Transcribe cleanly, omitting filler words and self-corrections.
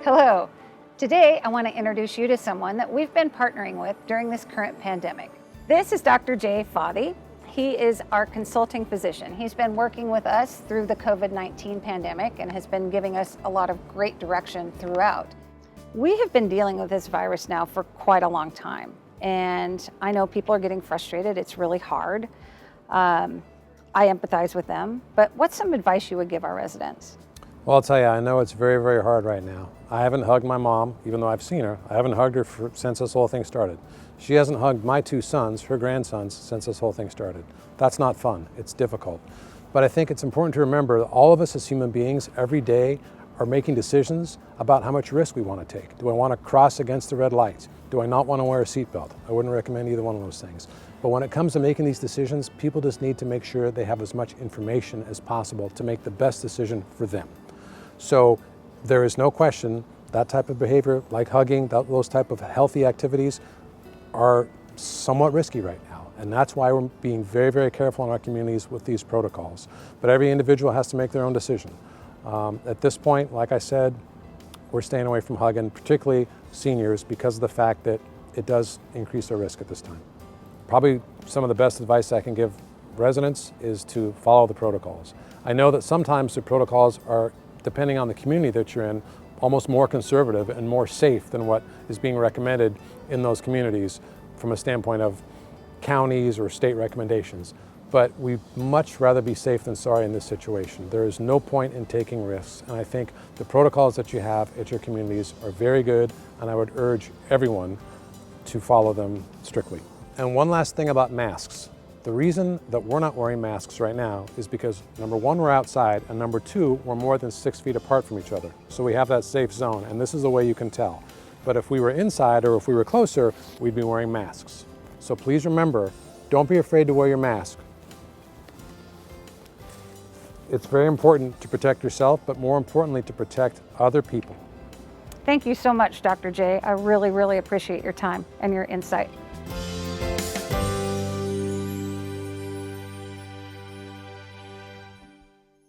Hello. Today, I want to introduce you to someone that we've been partnering with during this current pandemic. This is Dr. Jay Fathi. He is our consulting physician. He's been working with us through the COVID-19 pandemic and has been giving us a lot of great direction throughout. We have been dealing with this virus now for quite a long time, and I know people are getting frustrated. It's really hard. I empathize with them, but what's some advice you would give our residents? Well, I'll tell you, I know it's very, very hard right now. I haven't hugged my mom, even though I've seen her. I haven't hugged her since this whole thing started. She hasn't hugged my two sons, her grandsons, since this whole thing started. That's not fun. It's difficult. But I think it's important to remember that all of us as human beings every day are making decisions about how much risk we want to take. Do I want to cross against the red lights? Do I not want to wear a seatbelt? I wouldn't recommend either one of those things. But when it comes to making these decisions, people just need to make sure they have as much information as possible to make the best decision for them. So there is no question that type of behavior, like hugging, those type of healthy activities are somewhat risky right now. And that's why we're being very, very careful in our communities with these protocols. But every individual has to make their own decision. At this point, like I said, we're staying away from hugging, particularly seniors, because of the fact that it does increase our risk at this time. Probably some of the best advice I can give residents is to follow the protocols. I know that sometimes the protocols are, depending on the community that you're in, almost more conservative and more safe than what is being recommended in those communities from a standpoint of counties or state recommendations. But we'd much rather be safe than sorry in this situation. There is no point in taking risks, and I think the protocols that you have at your communities are very good, and I would urge everyone to follow them strictly. And one last thing about masks. The reason that we're not wearing masks right now is because, number one, we're outside, and number two, we're more than 6 feet apart from each other. So we have that safe zone, and this is the way you can tell. But if we were inside or if we were closer, we'd be wearing masks. So please remember, don't be afraid to wear your mask. It's very important to protect yourself, but more importantly, to protect other people. Thank you so much, Dr. Jay. I really, really appreciate your time and your insight.